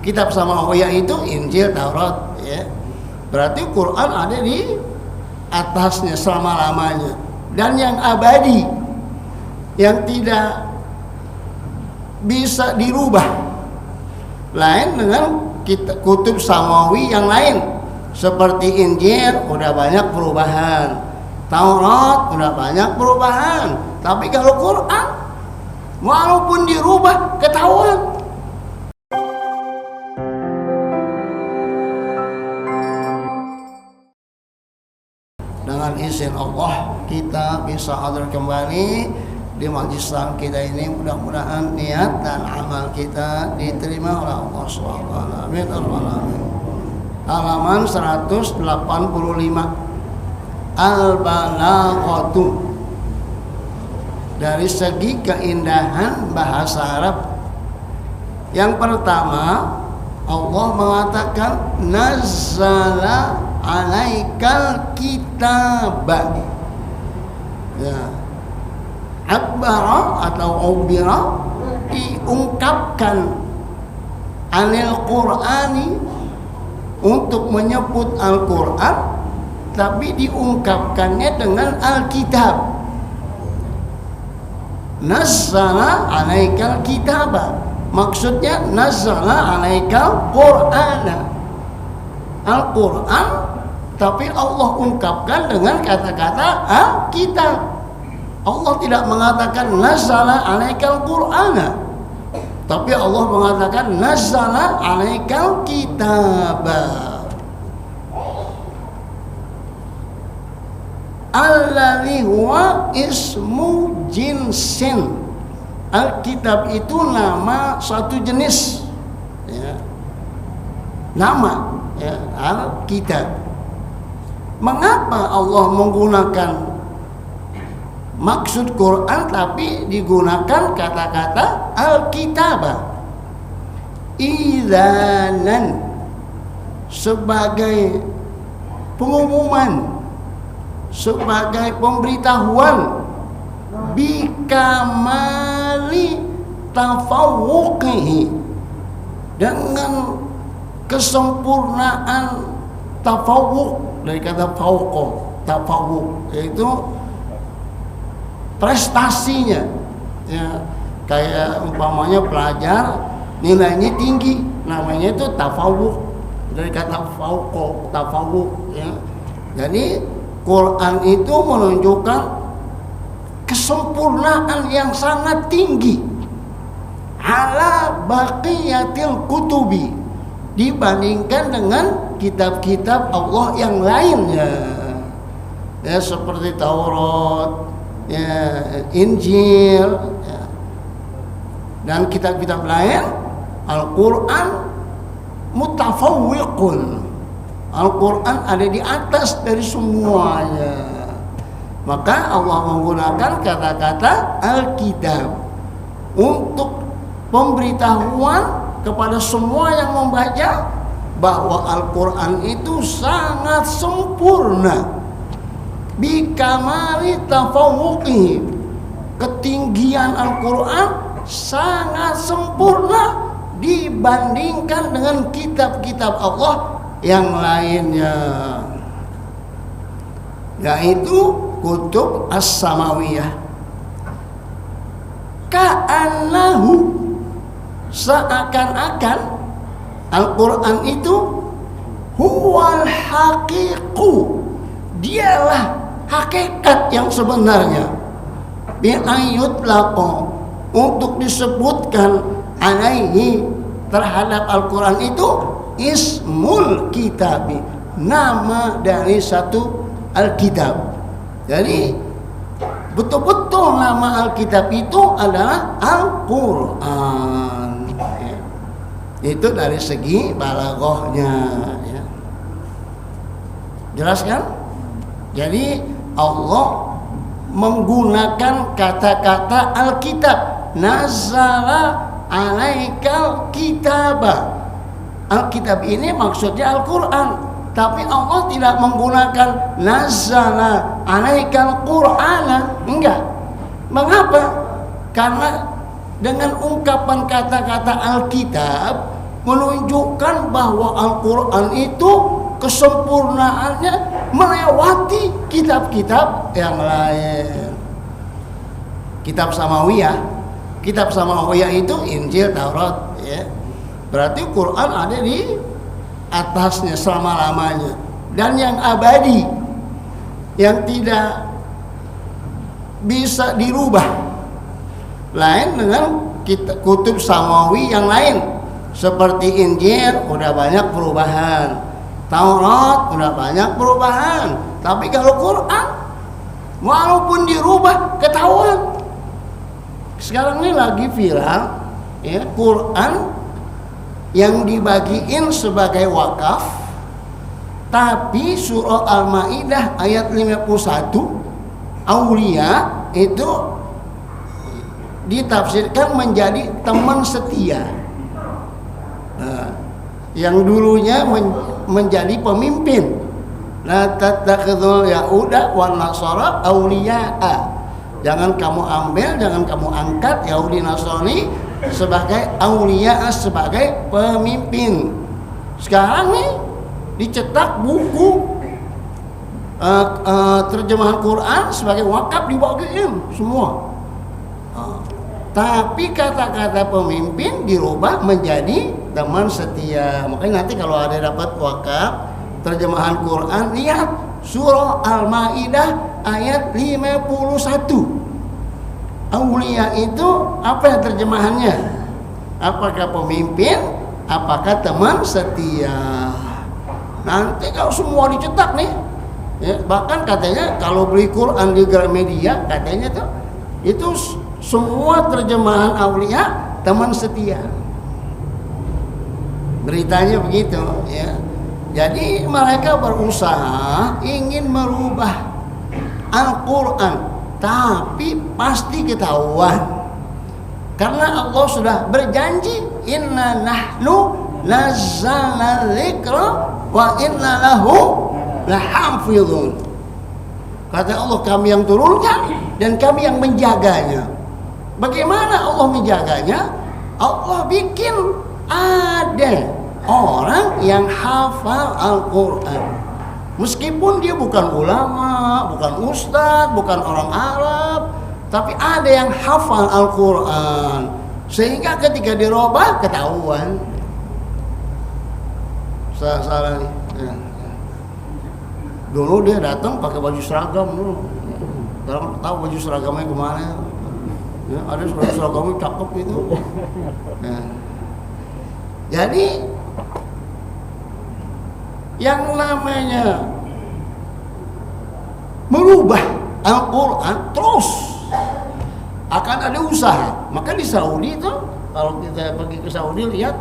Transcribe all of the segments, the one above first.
kitab samawi itu Injil, Taurat, ya. Berarti Quran ada di atasnya selama-lamanya, dan yang abadi, yang tidak bisa dirubah. Lain dengan kutub samawi yang lain, seperti Injil udah banyak perubahan, Taurat udah banyak perubahan, tapi kalau Quran walaupun dirubah ketahuan. Dengan izin Allah kita bisa hadir kembali di majlis kita ini. Mudah-mudahan niat dan amal kita diterima oleh Allah SWT. Amin. Halaman 185, Al-Balaghatu. Dari segi keindahan bahasa Arab, yang pertama Allah mengatakan nazzala alaikal kitaba, ya. Akbara atau ubira, diungkapkan, anil Qur'ani, untuk menyebut Al-Quran, tapi diungkapkannya dengan Alkitab. Nazzala alaikal kitaba, maksudnya nazzala alaikal Qur'ana, Al-Quran, tapi Allah ungkapkan dengan kata-kata Alkitab. Allah tidak mengatakan nazzala alaikal Qur'ana, tapi Allah mengatakan nazzala alaikal kitaba. Alladzi huwa ismu jinsin. Alkitab itu nama satu jenis, ya. Nama, ya, Alkitab. Mengapa Allah menggunakan maksud Quran tapi digunakan kata-kata Alkitabah? Idzanan, sebagai pengumuman, sebagai pemberitahuan, bikamali tafawuqihi, dengan kesempurnaan tafawuq, dari kata fauqa, tafawuq, yaitu prestasinya, ya. Kayak umpamanya pelajar nilainya tinggi, namanya itu tafawuq, dari kata fauqa, tafawuq, ya. Jadi Quran itu menunjukkan kesempurnaan yang sangat tinggi ala baqiyatil kutubi, dibandingkan dengan kitab-kitab Allah yang lainnya, ya, seperti Taurat, ya, Injil, ya, dan kitab-kitab lain. Al-Quran mutafawwiqun, Al-Quran ada di atas dari semuanya. Maka Allah menggunakan kata-kata Alkitab untuk pemberitahuan kepada semua yang membaca bahwa Al-Quran itu sangat sempurna, bikamali tafawuqi, ketinggian Al-Quran sangat sempurna dibandingkan dengan kitab-kitab Allah yang lainnya, yaitu kutub as-samawiyah. Ka'annahu, seakan-akan Al-Quran itu huwal haqiqu, dialah hakikat yang sebenarnya, bi'ayut laqo, untuk disebutkan alaihi, terhadap Al-Quran itu ismul kitabi, nama dari satu Alkitab. Jadi betul-betul nama Alkitab itu adalah Al-Quran, ya. Itu dari segi balaghahnya, ya. Jelas kan? Jadi Allah menggunakan kata-kata Alkitab, nazzala alaikal kitaba. Alkitab ini maksudnya Al-Quran, tapi Allah tidak menggunakan nazzala alaikal Qur'ana, enggak. Mengapa? Karena dengan ungkapan kata-kata Alkitab menunjukkan bahwa Al-Quran itu kesempurnaannya melewati kitab-kitab yang lain. Kitab Samawiyah itu Injil, Taurat, ya. Berarti Quran ada di atasnya selama-lamanya. Dan yang abadi, yang tidak bisa dirubah, lain dengan kutub Samawi yang lain. Seperti Injil udah banyak perubahan, Taurat udah banyak perubahan. Tapi kalau Quran, walaupun dirubah ketahuan. Sekarang ini lagi viral, ya, Quran yang dibagiin sebagai wakaf, tapi surah Al-Maidah ayat 51 Aulia itu ditafsirkan menjadi teman setia. Nah, yang dulunya menjadi pemimpin. La tattakhidul yahuda wan nasara awliya'a. Jangan kamu ambil, jangan kamu angkat Yahudi Nasrani sebagai aulia, sebagai pemimpin. Sekarang nih dicetak buku terjemahan Quran sebagai wakaf dibagiin semua. Tapi kata-kata pemimpin dirubah menjadi teman setia. Makanya nanti kalau ada dapat wakaf terjemahan Quran, lihat surah Al-Maidah ayat 51. Aulia itu apa terjemahannya? Apakah pemimpin? Apakah teman setia? Nanti kalau semua dicetak nih, ya, bahkan katanya kalau beli Quran di Gramedia katanya tuh itu semua terjemahan aulia teman setia. Beritanya begitu, ya. Jadi mereka berusaha ingin merubah Al-Quran, tapi pasti ketahuan. Karena Allah sudah berjanji, inna nahnu nazzalna dzikra wa inna lahu lahafizun. Kata Allah, kami yang turunkan dan kami yang menjaganya. Bagaimana Allah menjaganya? Allah bikin ada orang yang hafal Al-Quran, meskipun dia bukan ulama, bukan ustadz, bukan orang Arab, tapi ada yang hafal Al-Quran, sehingga ketika dirubah ketahuan. Salah nih. Ya. Dulu dia datang pakai baju seragam dulu. Sekarang tahu baju seragamnya kemana? Ya, ada baju seragamnya cakep itu. Ya. Jadi yang namanya merubah Al-Quran terus akan ada usaha. Maka di Saudi itu, kalau kita pergi ke Saudi lihat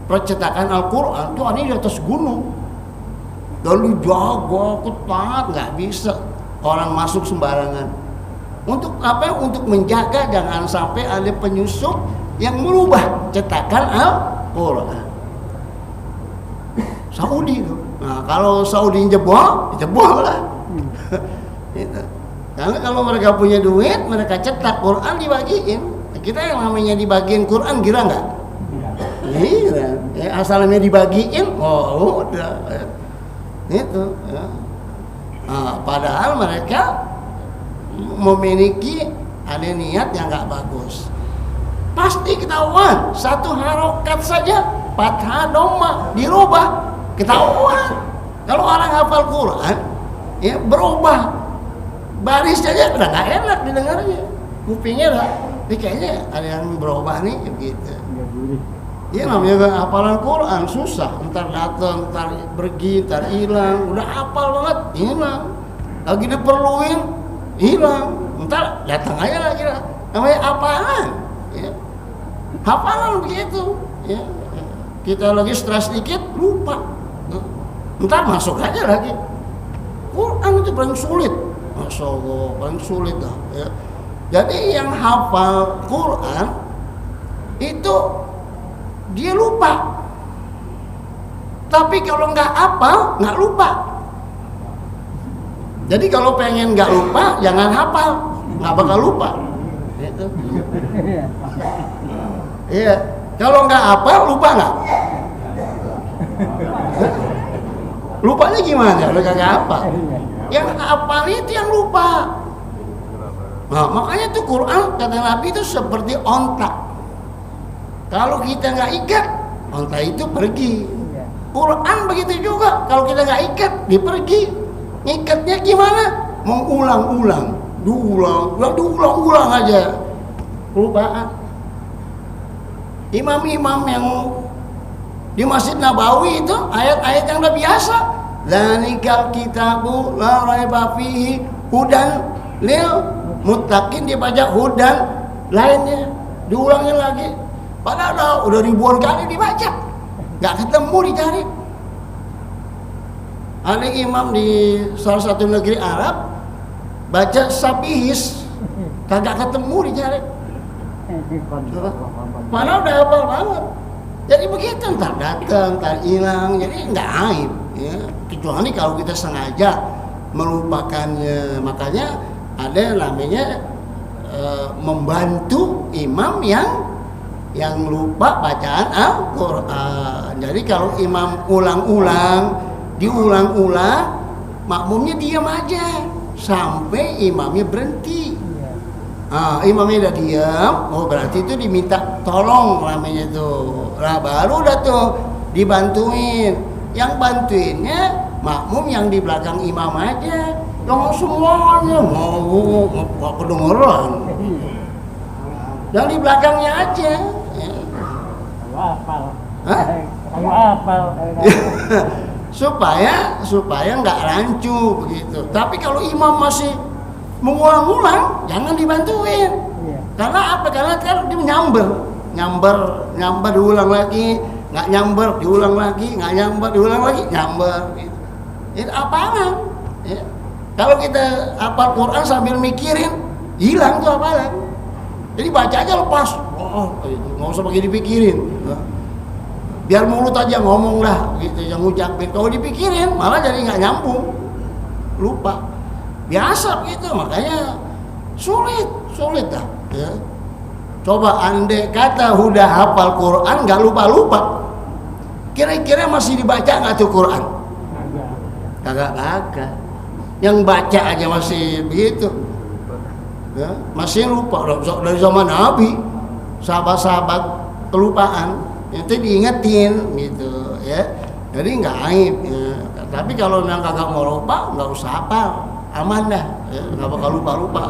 percetakan Al-Quran itu ada di atas gunung dan dijaga ketat, nggak bisa orang masuk sembarangan. Untuk apa? Untuk menjaga jangan sampai ada penyusup yang merubah cetakan Al-Quran. Saudi itu. Nah, kalau Saudi jebol lah. Gitu. Karena kalau mereka punya duit, mereka cetak Quran dibagiin. Kita yang namanya dibagiin Quran gira nggak? Iya. Ya, asalnya dibagiin, oh udah. Itu. Ya. Nah, padahal mereka memiliki ada niat yang nggak bagus. Pasti ketahuan. Satu harokat saja, fathah dhamma dirubah. Ketahuan. Kalau orang hafal Quran, ya berubah baris saja udah nggak enak didengarnya, kupingnya lah. Ini kayaknya ada yang berubah nih, begitu. Ya namanya hafalan Quran susah. Ntar datang, ntar pergi, ntar hilang. Udah hafal banget, hilang. Lagi diperluin, hilang. Ntar datang aja lagi lah. Namanya hafalan. Ya. Hafalan begitu. Ya. Kita lagi stres dikit, lupa. Ntar masuk aja lagi. Quran itu paling sulit, Masya Allah, paling sulit dah. Ya. Jadi yang hafal Quran itu dia lupa. Tapi kalau nggak hafal, nggak lupa. Jadi kalau pengen nggak lupa, jangan hafal, nggak bakal lupa. Gitu. Iya. Kalau nggak hafal, lupa nggak? Lupanya gimana? Udah kagak hafal. Yang hafal itu yang lupa. Nah, makanya tuh Quran kata Nabi itu seperti onta. Kalau kita nggak ikat, onta itu pergi. Quran begitu juga. Kalau kita nggak ikat, dia pergi. Ngikatnya gimana? Mengulang-ulang, diulang aja. Kelupaan. Imam-imam yang di Masjid Nabawi itu ayat-ayat yang udah biasa. Dzalikal kitabu la raiba fihi hudan lil muttaqin, dibaca hudan, lainnya diulangin lagi. Padahal udah ribuan kali dibaca, nggak ketemu dicari. Ada imam di salah satu negeri Arab baca sabihis, kagak ketemu dicari. Padahal udah hafal banget. Jadi begitu, ntar datang, ntar hilang, jadi nggak aib, ya. Kecuali kalau kita sengaja melupakannya. Makanya ada namanya membantu imam yang lupa bacaan Al-Quran. Jadi kalau imam diulang-ulang, makmumnya diam aja sampai imamnya berhenti. Imamnya udah diam, berarti itu diminta tolong namanya tuh. Nah, baru udah tuh dibantuin. Yang bantuinnya makmum yang di belakang imam aja. Yang semuanya mau kedengeran. Yang di belakangnya aja. supaya nggak rancu begitu. Tapi kalau imam masih mengulang-ulang, jangan dibantuin. Karena apa? Karena kan dia nyamber diulang lagi, nggak nyamber diulang lagi, nggak nyamber diulang lagi, nyamber. Gitu. Itu apaan? Ya. Kalau kita hafal Quran sambil mikirin, hilang tuh hafalan. Jadi baca aja lepas. Nggak usah pakai dipikirin. Biar mulut aja ngomong lah, gitu yang ngucapin. Kalau dipikirin, malah jadi nggak nyambung, lupa. Biasa begitu, makanya sulit dah. Ya. Coba andai kata udah hafal Quran nggak lupa-lupa, kira-kira masih dibaca nggak tuh Quran? Kagak. Yang baca aja masih begitu, ya, masih lupa. Dari zaman Nabi, sahabat-sahabat kelupaan, itu diingetin gitu, ya. Jadi nggak aib. Ya. Tapi kalau yang kagak mau lupa, nggak usah hafal. Aman dah, ya, nggak bakal lupa.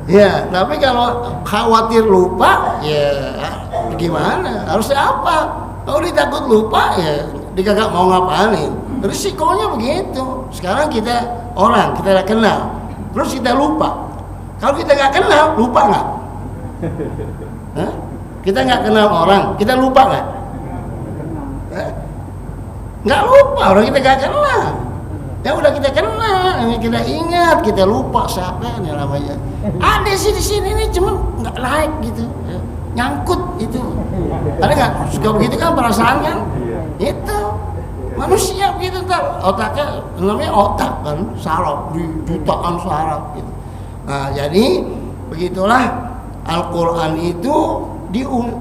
Ya, tapi kalau khawatir lupa, ya gimana? Harusnya apa? Kalau ditakut lupa, ya dikagak mau ngapalin. Risikonya begitu. Sekarang kita udah kenal, terus kita lupa. Kalau kita nggak kenal, lupa nggak? Kita nggak kenal orang, kita lupa nggak? Nggak lupa, orang kita nggak kenal. Ya udah kita kenal, kita ingat, kita lupa siapa ini namanya. Ada sih di sini nih, cuman nggak naik gitu, ya. Nyangkut itu. Ada nggak? Suka begitu kan perasaan kan? Itu manusia begitu, ntar otaknya namanya otak kan, saraf, jutaan saraf gitu. Nah jadi begitulah Al-Quran itu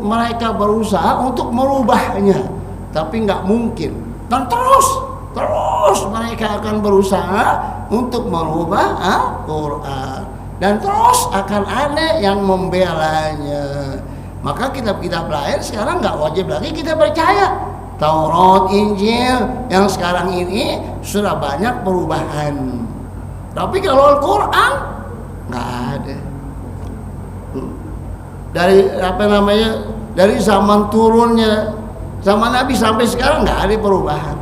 mereka berusaha untuk merubahnya, tapi nggak mungkin. Dan terus mereka akan berusaha untuk merubah Al-Quran, dan terus akan ada yang membelanya. Maka kitab-kitab lain sekarang nggak wajib lagi kita percaya. Taurat, Injil yang sekarang ini sudah banyak perubahan. Tapi kalau Al-Quran nggak ada. Dari zaman turunnya zaman Nabi sampai sekarang nggak ada perubahan.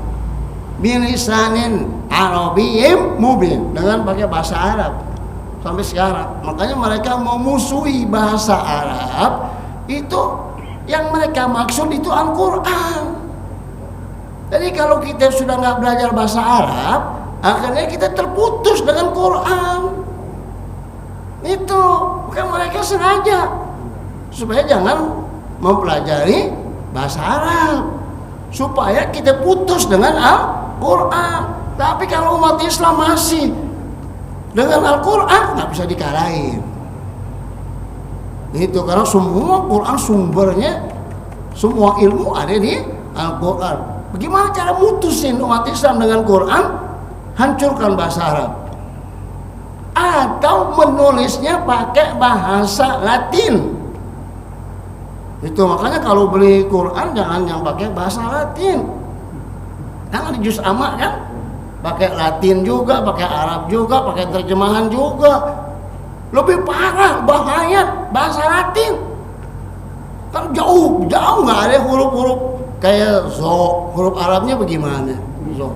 Bilisanin Arabiyyin mubin, dengan pakai bahasa Arab sampai sekarang. Makanya mereka memusuhi bahasa Arab itu, yang mereka maksud itu Al-Quran. Jadi kalau kita sudah nggak belajar bahasa Arab, akhirnya kita terputus dengan Quran. Itu bukan mereka sengaja supaya jangan mempelajari bahasa Arab, supaya kita putus dengan Al-Quran. Tapi kalau umat Islam masih dengan Al-Quran, nggak bisa dikalahin. Itu karena semua Quran sumbernya, semua ilmu ada di Al-Quran. Bagaimana cara mutusin umat Islam dengan Quran? Hancurkan bahasa Arab atau menulisnya pakai bahasa Latin. Itu makanya kalau beli Quran jangan yang pakai bahasa Latin. Kan ada juz amma kan? Pakai Latin juga, pakai Arab juga, pakai terjemahan juga. Lebih parah, bahaya bahasa Latin. Kan jauh nggak ada huruf-huruf kayak zo. Huruf Arabnya bagaimana? Zo.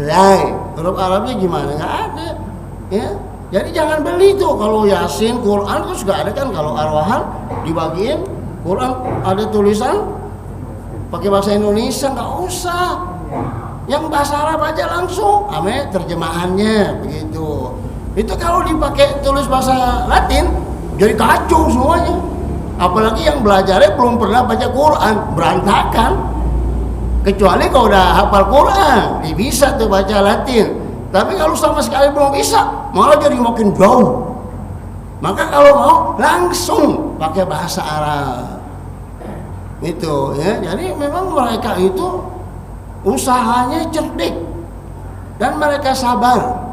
Lai. Huruf Arabnya gimana? Nggak ada. Ya. Jadi jangan beli tuh. Kalau Yasin, Quran terus nggak ada kan? Kalau Arwahan dibagiin Quran ada tulisan pakai bahasa Indonesia, nggak usah. Yang bahasa Arab aja langsung, ame terjemahannya begitu. Itu kalau dipakai tulis bahasa Latin, jadi kacau semuanya. Apalagi yang belajarnya belum pernah baca Quran, berantakan. Kecuali kalau udah hafal Quran, dia bisa tuh baca Latin. Tapi kalau sama sekali belum bisa, malah jadi makin jauh. Maka kalau mau langsung pakai bahasa Arab. Itu ya. Jadi memang mereka itu usahanya cerdik dan mereka sabar.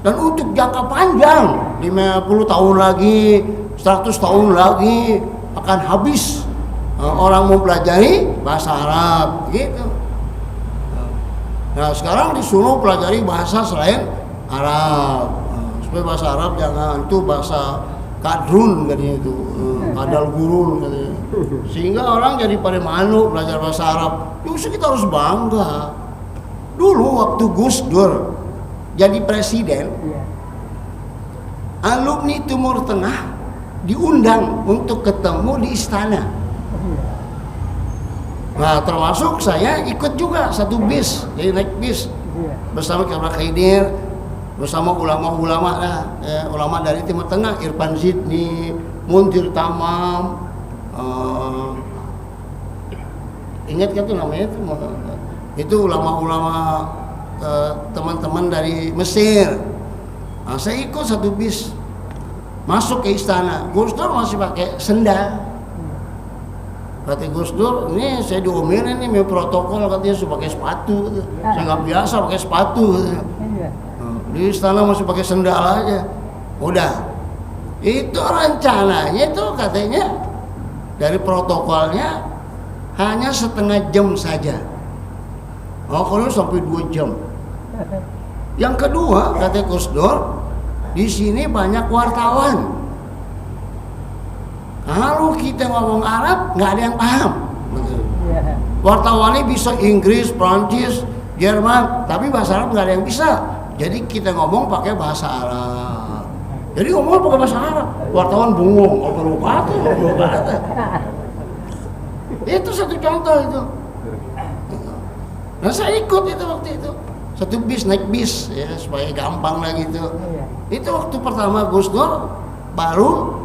Dan untuk jangka panjang 50 tahun lagi, 100 tahun lagi akan habis orang mempelajari bahasa Arab gitu. Nah sekarang disuruh pelajari bahasa selain Arab, supaya bahasa Arab jangan, itu bahasa kadrun katanya itu, kadal gurun katanya. Sehingga orang jadi pada malu belajar bahasa Arab. Justru kita harus bangga. Dulu waktu Gus Dur jadi presiden, alumni Timur Tengah diundang untuk ketemu di istana. Nah termasuk saya ikut juga satu bis, jadi naik bis bersama Kebra Khaidir, bersama ulama-ulama lah, ulama dari Timur Tengah, Irfan Zidni, Muntir Tamam, ingat kan tuh namanya itu ulama-ulama teman-teman dari Mesir. Nah, saya ikut satu bis masuk ke istana. Gus Dur masih pakai sendal. Kata Gus Dur, ini saya diomelin nih protokol, katanya suruh pakai sepatu. Saya nggak biasa pakai sepatu. Di istana masih pakai sendal aja. Udah. Itu rencananya itu katanya dari protokolnya hanya setengah jam saja. Oh, kalau sampai 2 jam. Yang kedua, kata Gus Dur, di sini banyak wartawan. Kalau kita ngomong Arab, nggak ada yang paham. Wartawannya bisa Inggris, Prancis, Jerman, tapi bahasa Arab nggak ada yang bisa. Jadi kita ngomong pakai bahasa Arab. Jadi ngomong pakai bahasa Arab, wartawan bengong, apa. Itu satu contoh itu. Nah saya ikut itu waktu itu. Satu bis, naik bis ya supaya gampang lah gitu. Itu waktu pertama Gus Dur baru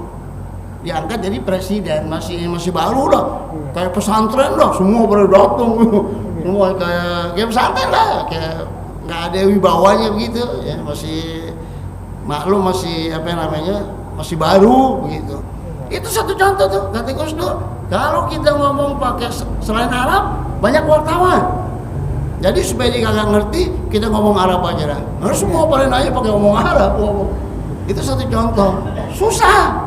diangkat jadi presiden, masih baru lah. Kayak pesantren lah, semua pada datang. Semua kayak pesantren lah, kayak nggak ada wibawanya begitu ya, masih maklum, masih apa namanya, masih baru begitu. Itu satu contoh tuh kata Gus Dur. Kalau kita ngomong pakai selain Arab, banyak wartawan. Jadi supaya dia kagak ngerti, kita ngomong Arab aja dah. Harus semua pada nanya pakai ngomong Arab. Itu satu contoh. Susah,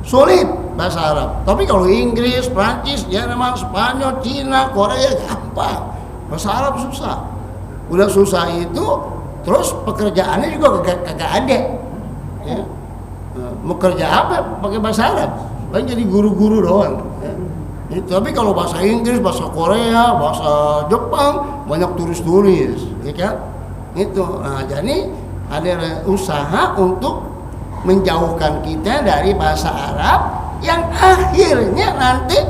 sulit bahasa Arab. Tapi kalau Inggris, Prancis, Jerman, Spanyol, Cina, Korea gampang. Bahasa Arab susah. Udah susah itu, terus pekerjaannya juga kagak ada. Ya. Mau kerja apa? Pakai bahasa Arab. Paling jadi guru-guru doang. Ya. Tapi kalau bahasa Inggris, bahasa Korea, bahasa Jepang, banyak tulis-tulis, ya kan? Itu. Nah, jadi ada usaha untuk menjauhkan kita dari bahasa Arab yang akhirnya nanti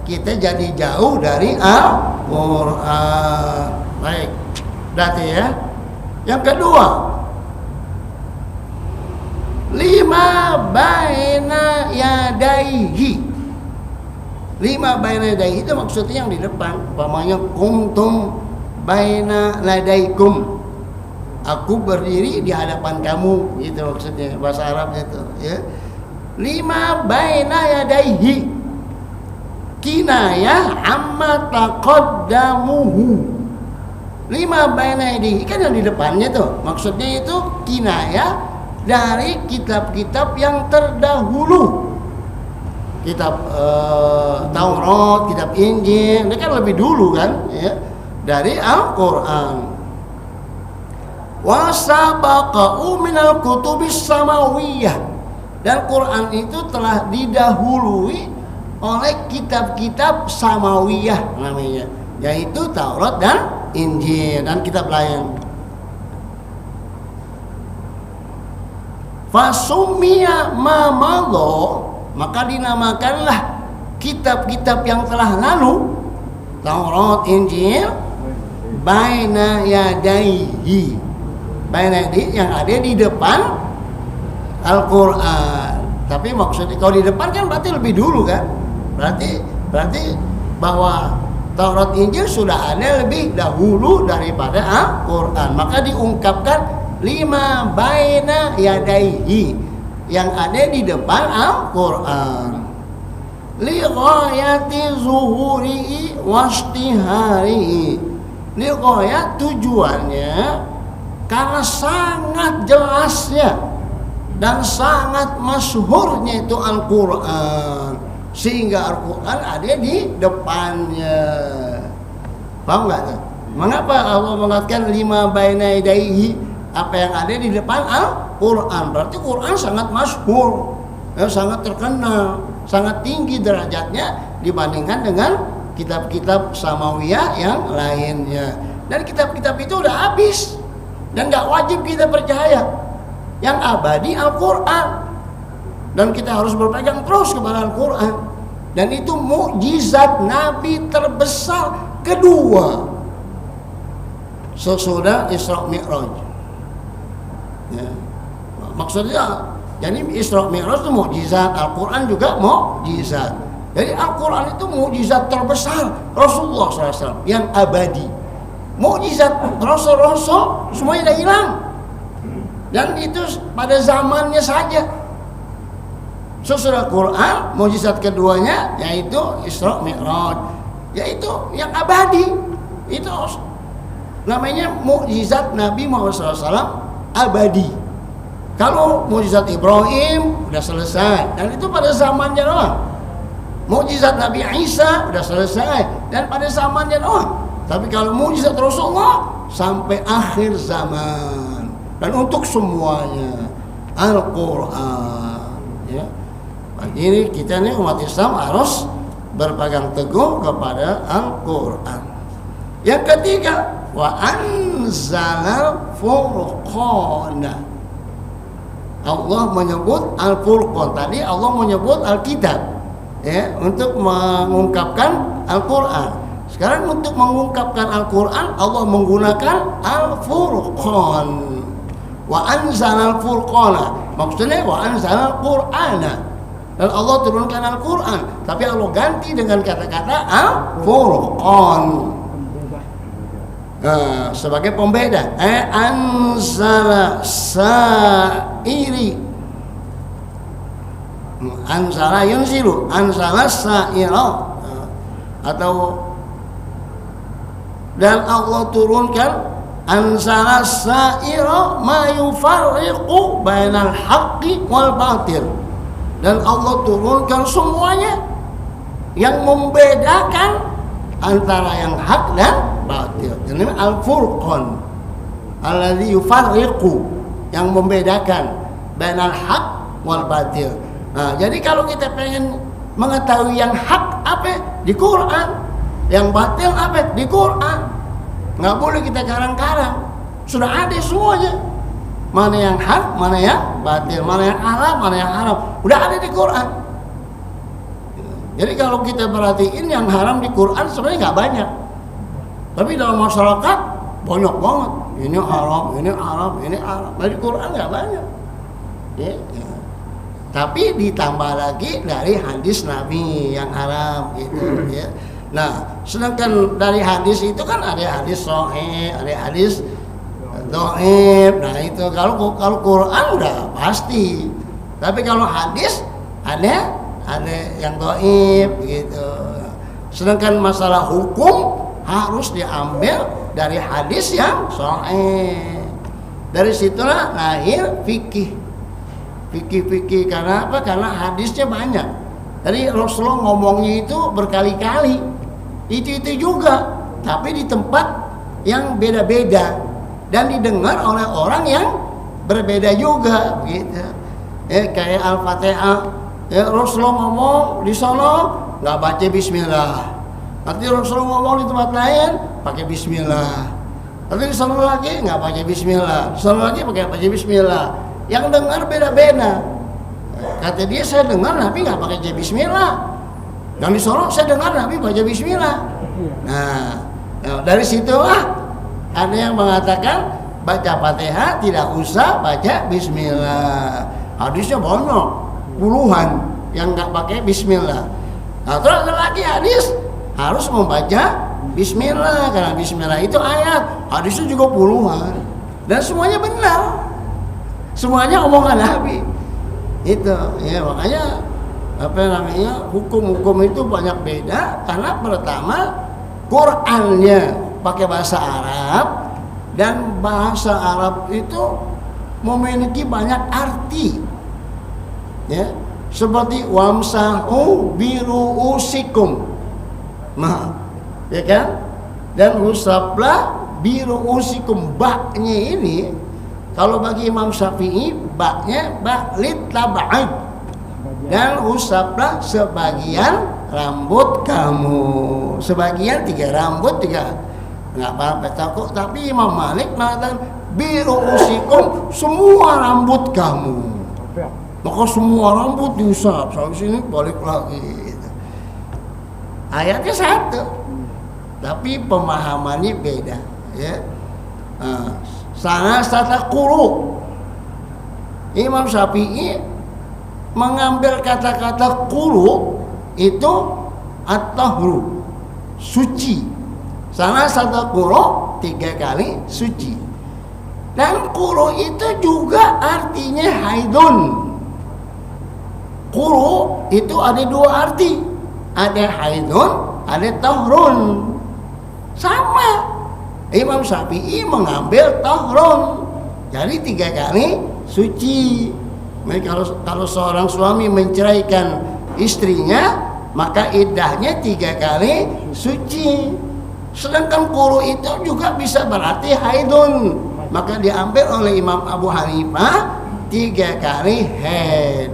kita jadi jauh dari Al-Quran. Baik, berarti ya. Yang kedua, 5 baina yadaihi. 5 baina yadaihi itu maksudnya yang di depan. Umpamanya kuntum baina ladaikum. Aku berdiri di hadapan kamu, gitu maksudnya bahasa Arabnya itu, ya. lima baina yadaihi kinayah amma taqaddamuhu. Lima baina yadaihi kan yang di depannya tuh, maksudnya itu kinayah dari kitab-kitab yang terdahulu. Kitab Taurat, kitab Injil, ini kan lebih dulu kan ya, dari Al-Qur'an. Wa sabaqa'u minal kutubis samawiyah, dan Quran itu telah didahului oleh kitab-kitab samawiyah namanya, yaitu Taurat dan Injil dan kitab lain. Fasummiya ma madha, maka dinamakanlah kitab-kitab yang telah lalu, Taurat, Injil, baina yadaihi, baina yadaihi yang ada di depan Al-Qur'an. Tapi maksudnya kalau di depan kan berarti lebih dulu kan? Berarti bahwa Taurat, Injil sudah ada lebih dahulu daripada Al-Qur'an. Maka diungkapkan lima baina yadaihi yang ada di depan Al-Qur'an. Li ghayati zuhurihi wastiharihi. Li ghayat tujuannya karena sangat jelasnya dan sangat masyhurnya itu Al-Qur'an, sehingga Al-Qur'an ada di depannya. Paham enggak tuh? Mengapa Allah mengatakan lima baina yadaihi, apa yang ada di depan Al-Qur'an? Berarti Quran sangat masyhur, ya, sangat terkenal, sangat tinggi derajatnya dibandingkan dengan kitab-kitab samawiyah yang lainnya. Dan kitab-kitab itu udah habis dan nggak wajib kita percaya. Yang abadi Al-Qur'an, dan kita harus berpegang terus kepada Al-Qur'an. Dan itu mukjizat Nabi terbesar kedua sesudah Isra Mi'raj. Ya. Maksudnya jadi Isra Mi'raj itu mukjizat, Al-Qur'an juga mukjizat. Jadi Al-Qur'an itu mukjizat terbesar Rasulullah SAW yang abadi. Mukjizat Rasul-Rasul semuanya dah hilang, dan itu pada zamannya saja. Sesudah Quran, mukjizat keduanya yaitu Isra Mi'raj, yaitu yang abadi. Itu namanya mukjizat Nabi Muhammad SAW abadi. Kalau mukjizat Ibrahim udah selesai, dan itu pada zamannya doang. Mukjizat Nabi Isa udah selesai, dan pada zamannya doang. Tapi kalau mukjizat Rasulullah sampai akhir zaman, dan untuk semuanya Al-Qur'an, ya. Jadi kita ini umat Islam harus berpegang teguh kepada Al-Qur'an. Yang ketiga, wa anzalal furqana. Allah menyebut Al-Furqan. Tadi Allah menyebut Alkitab, ya, untuk mengungkapkan Al-Qur'an. Sekarang untuk mengungkapkan Al-Qur'an Allah menggunakan Al-Furqan. Wa anzalal furqana, maksudnya wa anzalal Qur'ana. Dan Allah turunkan Al-Qur'an, tapi Allah ganti dengan kata-kata Al-Furqan. Sebagai pembeda. Anzala sa'iri. Anzala yunzilu, anzala sa'ira. Atau dan Allah turunkan anzala sa'ira ma yufarriqu bainal haqqi wal batil. Dan Allah turunkan semuanya yang membedakan antara yang hak dan batil. Ini Al-Furqan, alladzi yufarriqu, yang membedakan bainal haq wal batil. Nah, jadi kalau kita pengen mengetahui yang hak apa, di Quran. Yang batil apa, di Quran. Nggak boleh kita karang-karang, sudah ada semuanya. Mana yang hak, mana yang batil, mana yang halal, mana yang haram, udah ada di Quran. Jadi kalau kita perhatiin yang haram di Quran sebenarnya nggak banyak, tapi dalam masyarakat banyak banget. Ini haram, ini haram, ini haram. Dari Quran nggak banyak. Ya. Tapi ditambah lagi dari hadis Nabi yang haram gitu. Ya. Nah, sedangkan dari hadis itu kan ada hadis sahih, ada hadis dhaif. Nah, itu kalau Quran udah pasti. Tapi kalau hadis ada yang dhaif gitu. Sedangkan masalah hukum harus diambil dari hadis yang sahih. Dari situlah lahir fikih. Fikih karena apa? Karena hadisnya banyak. Tadi Rasulullah ngomongnya itu berkali-kali. Itu juga, tapi di tempat yang beda-beda dan didengar oleh orang yang berbeda juga gitu. Kayak Al-Fatihah. Rasulullah ngomong di sana nggak baca bismillah. Nanti Rasulullah ngomong di tempat lain pakai bismillah. Nanti di sana lagi nggak pakai bismillah. Di sana lagi pakai bismillah. Yang dengar beda-beda. Kata dia, saya dengar Nabi nggak pakai bismillah. Yang di sana saya dengar Nabi baca bismillah. Nah, dari situlah ada yang mengatakan baca Fatihah tidak usah baca bismillah. Hadisnya banyak, puluhan yang nggak pakai bismillah. Nah, terus ada lagi hadis harus membaca bismillah karena bismillah itu ayat. Hadisnya juga puluhan dan semuanya benar, semuanya omongan Nabi. Itu ya, makanya hukum-hukum itu banyak beda karena pertama Qur'annya pakai bahasa Arab dan bahasa Arab itu memiliki banyak arti ya, seperti wamsahu biruusikum ya kan, dan usaplah biruusikum. Baknya ini kalau bagi Imam Syafi'i baknya bak litab'id, dan usaplah sebagian rambut kamu, sebagian 3 rambut 3 nggak apa-apa takut. Tapi Imam Malik mengatakan biruusikum semua rambut kamu, maka semua rambut diusap. Sampai sini balik lagi. Ayatnya satu, tapi pemahamannya beda. Ya, sana sata kuru. Imam Syafi'i mengambil kata-kata kuru itu at-tahru, suci. Sana sata kuru 3 kali suci. Dan kuru itu juga artinya haidun. Kuru itu ada 2 arti. Ada haidun, ada tahrun. Sama. Imam Syafi'i mengambil tahrun. Jadi 3 kali suci. Kalau seorang suami menceraikan istrinya, maka iddahnya 3 kali suci. Sedangkan quru itu juga bisa berarti haidun. Maka diambil oleh Imam Abu Hanifah 3 kali haid.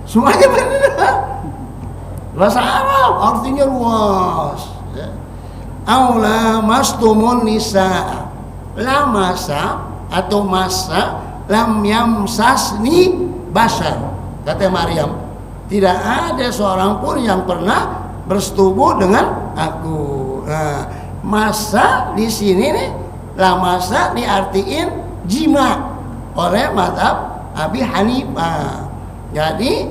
Semuanya benar. Bahasa Arab artinya luas. Aula mastumun nisa, la masa atau masa lam yamsasni basar. Kata Maryam, tidak ada seorang pun yang pernah bersetubuh dengan aku. Nah, masa di sini nih, la masa diartiin jima oleh mazhab Abi Hanifah. Jadi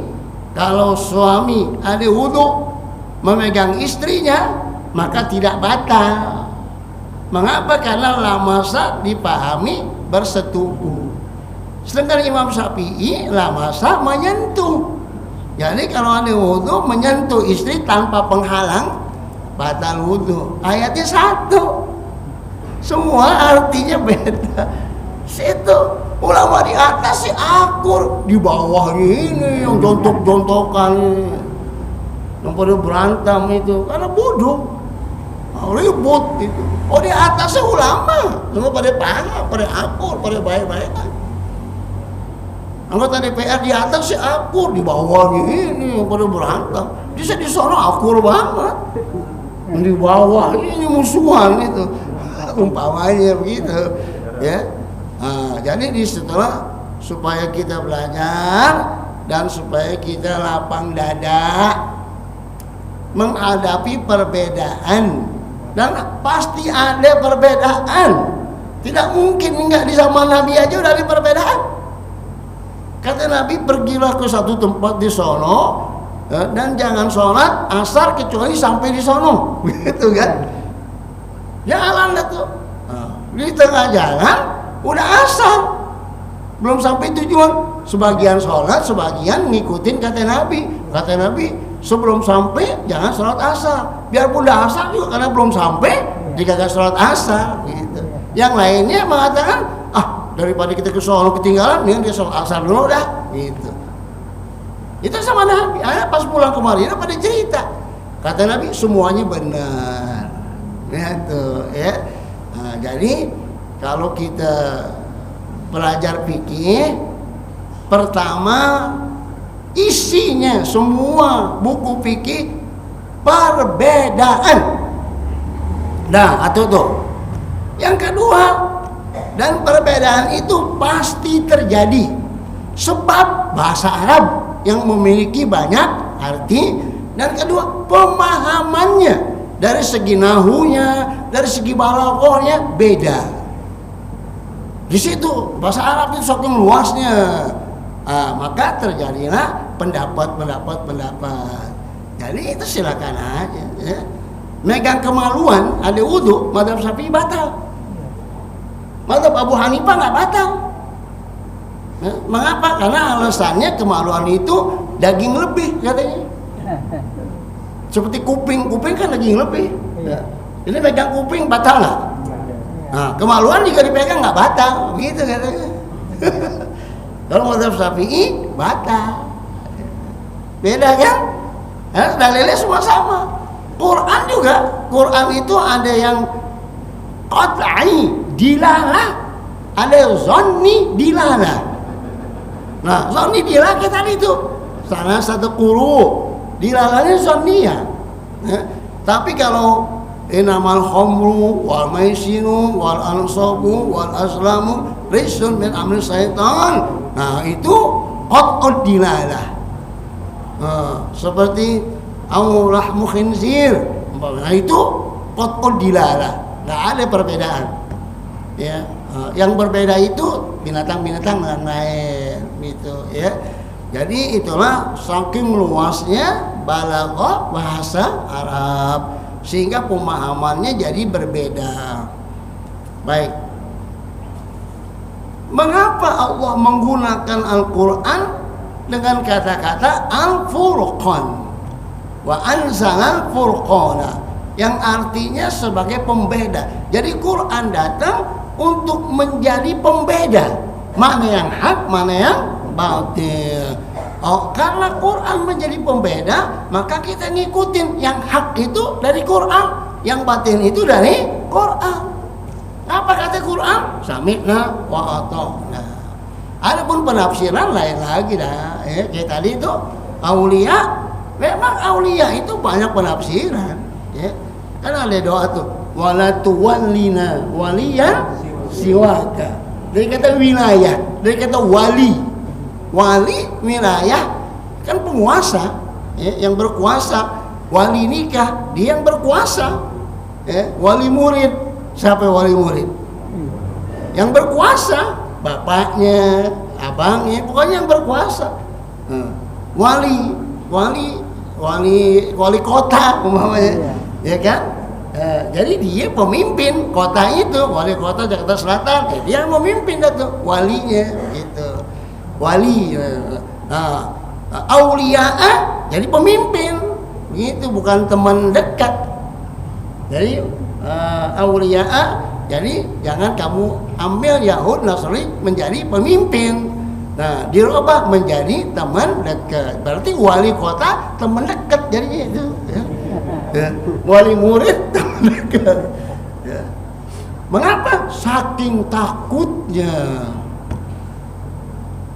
kalau suami ada wudu memegang istrinya, maka tidak batal. Mengapa? Karena lamasa dipahami bersetubuh. Sedangkan Imam Syafi'i lamasa menyentuh. Jadi kalau ada wudu menyentuh istri tanpa penghalang, batal wudu. Ayatnya satu, semua artinya beda. Situ ulama di atas si akur, di bawahnya ini yang jontok-jontokan, yang pada berantem itu karena bodoh, ribut itu. Oh, di atasnya ulama semua pada paham, pada akur, pada baik-baik. Anggota DPR di atas si akur, di bawahnya ini yang pada berantem. Dia di sana akur banget, di bawah ini musuhan itu, umpamanya begitu ya. Nah, jadi disitulah supaya kita belajar dan supaya kita lapang dada menghadapi perbedaan, dan pasti ada perbedaan. Tidak mungkin enggak. Di zaman Nabi aja udah ada perbedaan. Kata Nabi, pergilah ke satu tempat di sono dan jangan sholat asar kecuali sampai di sono, gitu kan? Jalan lah tuh. Di tengah jalan udah asar, belum sampai tujuan, sebagian sholat, sebagian ngikutin kata Nabi. Kata Nabi, sebelum sampai jangan sholat asar. Biarpun udah asar juga karena belum sampai dikagak sholat asar gitu. Yang lainnya mengatakan, daripada kita ke sono ketinggalan, nih dia sholat asar dulu dah gitu. Itu sama Nabi. Pas pulang ke Madinah pada cerita. Kata Nabi, semuanya benar. Gitu ya. Nah, jadi kalau kita belajar fikih, pertama isinya semua buku fikih perbedaan. Nah, atau tuh. Yang kedua, dan perbedaan itu pasti terjadi sebab bahasa Arab yang memiliki banyak arti, dan kedua pemahamannya dari segi nahunya, dari segi balaghahnya beda. Di situ bahasa Arab itu saking luasnya. Maka terjadilah pendapat. Jadi itu silakan aja ya. Megang kemaluan ada wudu, mazhab Syafi'i batal. Mazhab Abu Hanifah nggak batal. Mengapa? Karena alasannya kemaluan itu daging lebih katanya. Seperti kuping kan daging lebih. Ini megang kuping batal nggak? Nah, kemaluan jika dipegang nggak batal, begitu katanya. Kalau mazhab Syafi'i batal. Beda kan? Dalilnya semua sama. Quran juga, Quran itu ada yang qat'i dilalah, ada zanni dilalah. Nah, zanni dilalah kita tadi itu salah satu quru, dilalahnya zanniyah. Tapi kalau inamal khamru wal maisiru wal ansabu wal aslamu rijsun min amri syaitan. Nah, itu qat'ud dilalah. Seperti lahmu khinzir. Nah, itu qat'ud dilalah. Enggak ada perbedaan. Ya, yang berbeda itu binatang-binatang dengan lain gitu ya. Jadi itulah saking luasnya balaghah bahasa Arab sehingga pemahamannya jadi berbeda. Baik. Mengapa Allah menggunakan Al-Qur'an dengan kata-kata Al-Furqan? Wa anzalal furqana, yang artinya sebagai pembeda. Jadi Quran datang untuk menjadi pembeda, mana yang hak, mana yang batil. Karena Quran menjadi pembeda, maka kita ngikutin yang hak itu dari Quran, yang batil itu dari Quran. Apa kata Quran? Sami'na wa ata'na. Adapun penafsiran lain lagi dah. Kayak tadi itu aulia. Memang aulia itu banyak penafsiran ya. Kan ada doa tuh, wala tuwallina waliyan siwaka. Dari kata wilayah, dari kata wali. Wali wilayah kan penguasa ya, yang berkuasa. Wali nikah, dia yang berkuasa ya. Wali murid, siapa wali murid? Yang berkuasa, bapaknya, abangnya, pokoknya yang berkuasa. Wali kota umpamanya, ya kan? Jadi dia pemimpin kota itu, wali kota Jakarta Selatan, dia yang memimpin itu walinya, gitu. Wali, aulia'ah jadi pemimpin, gitu, bukan teman dekat. Jadi aulia'ah, jadi jangan kamu ambil Yahud Nasrani menjadi pemimpin. Nah, dirubah menjadi teman dekat. Berarti wali kota teman dekat jadinya itu. Ya. Wali murid teman dekat. Ya. Mengapa? Saking takutnya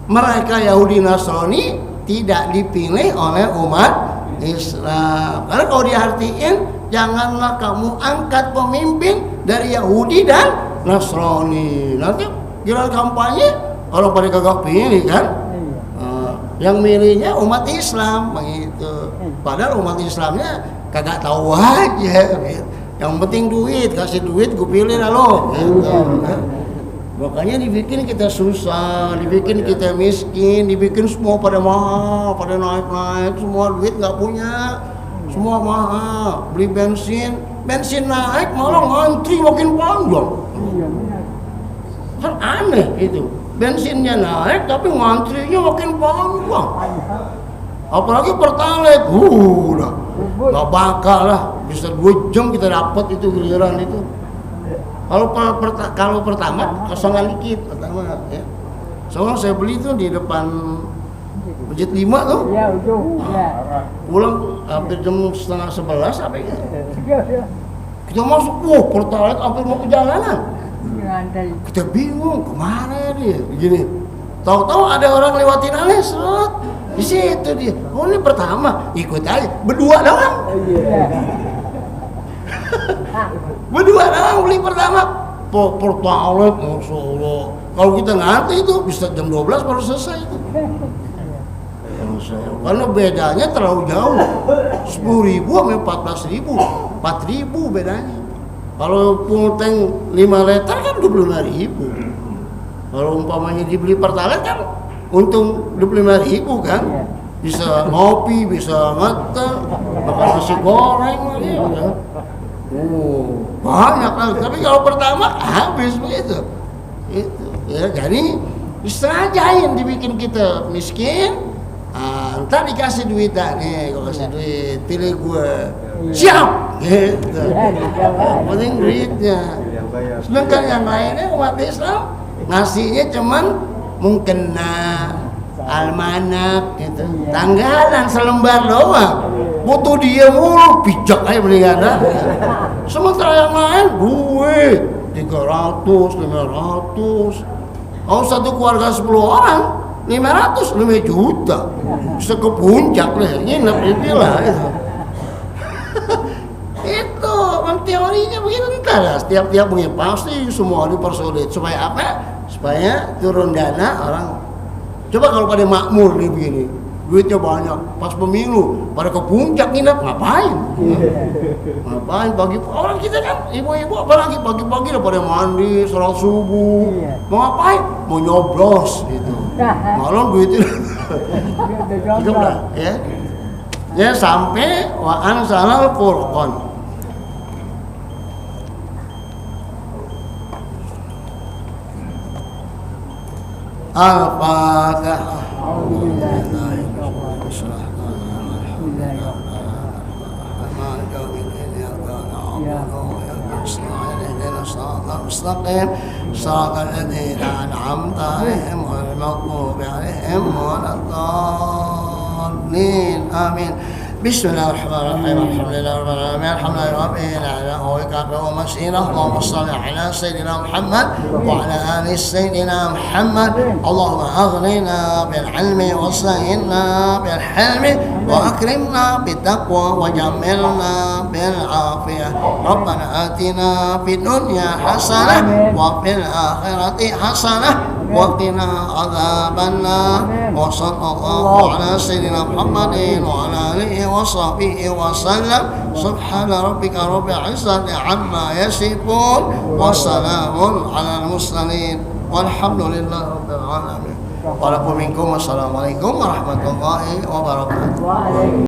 mereka Yahudi Nasrani tidak dipilih oleh umat Islam. Karena kalau diartiin, janganlah kamu angkat pemimpin dari Yahudi dan Nasrani. Nanti giliran kampanye orang pada kagak pilih kan? Yang milihnya umat Islam begitu. Padahal umat Islamnya kagak tahu aja. Gitu. Yang penting duit, kasih duit gue pilih lah lo. Gitu. Makanya dibikin kita susah, dibikin kita miskin, dibikin semua pada mahal, pada naik-naik, semua duit nggak punya, semua mahal. Beli bensin naik malah ngantri makin panjang. Kan aneh itu. bensinnya naik tapi ngantrinya makin panjang. Apalagi pertalite, udah nggak bakal lah, bisa 2 jam kita dapat itu giliran itu. Kalau pertama kosongan dikit pertama ya. Soalnya saya beli tuh di depan Masjid 5 tuh. Iya, ujung. Iya. Pulang hampir jam 10:30 apa ya? Kita masuk, pertalite hampir mau ke jalanan. Kita bingung kemana ya dia, begini. Tahu-tahu ada orang lewatin aneh, seret. Di situ dia. Oh ini pertama, ikut aja. Berdua doang. Berdua doang beli pertama. Pertalite, Masya Allah. Kalau kita ngantri itu bisa jam 12 baru selesai itu. Karena bedanya terlalu jauh. 10.000 sama 14.000. 4.000 bedanya. Kalau full tank 5 liter kan 25.000. Kalau umpamanya dibeli pertalite kan untung 25.000 kan. Bisa ngopi, bisa ngetel, makan nasi goreng lagi ya. Banyak lah. Tapi kalau pertama habis begitu. Itu ya, jadi disengajain dibikin kita miskin. Ntar dikasih duit nih, kalau kasih duit pilih gue siap gitu. Penting duitnya. Sedangkan yang lainnya umat Islam ngasihnya cuman mungkena almanak gitu, tanggalan selembar doang. Butuh dia mulu, pijak aja mendingan. Sementara yang lain duit 300, 500. Oh satu keluarga 10 orang 500, 5 juta. Bisa ke puncak lah, nginep di villa itu. Itu, teorinya begitu entar lah. Setiap punya pasti semua dipersulit. Supaya apa? Supaya turun dana orang. Coba kalau pada makmur nih begini, duitnya banyak. Pas pemilu, pada ke puncak nginep, ngapain? Ngapain? Pagi orang kita kan, ibu-ibu apalagi pagi-pagi udah pada mandi, sholat subuh. Mau ngapain? Mau nyoblos gitu. Malam duitnya cukup lah ya. Ya sampai wa anzalal furqan. Al-Fatihah. المستقيم صراط الذين أنعمت عليهم غير المغضوب عليهم ولا الضالين آمين. بسم الله الرحمن الرحيم الحمد لله رب العالمين الحمد لله رب العالمين وكافه ومسيره اللهم صل على سيدنا محمد وعلى آل سيدنا محمد اللهم أغننا بالعلم وسهلنا بالحلم وأكرمنا بالتقوى وجملنا بالعافية ربنا آتنا في الدنيا حسنة وفي الآخرة حسنة وقنا عذاب النار وصلى الله على سيدنا محمد وعلى آله وصحبه وسلم سبحان ربك رب العزة عما يصفون وسلام على المرسلين والحمد لله رب العالمين. Waalaikumsalam warahmatullahi wabarakatuh.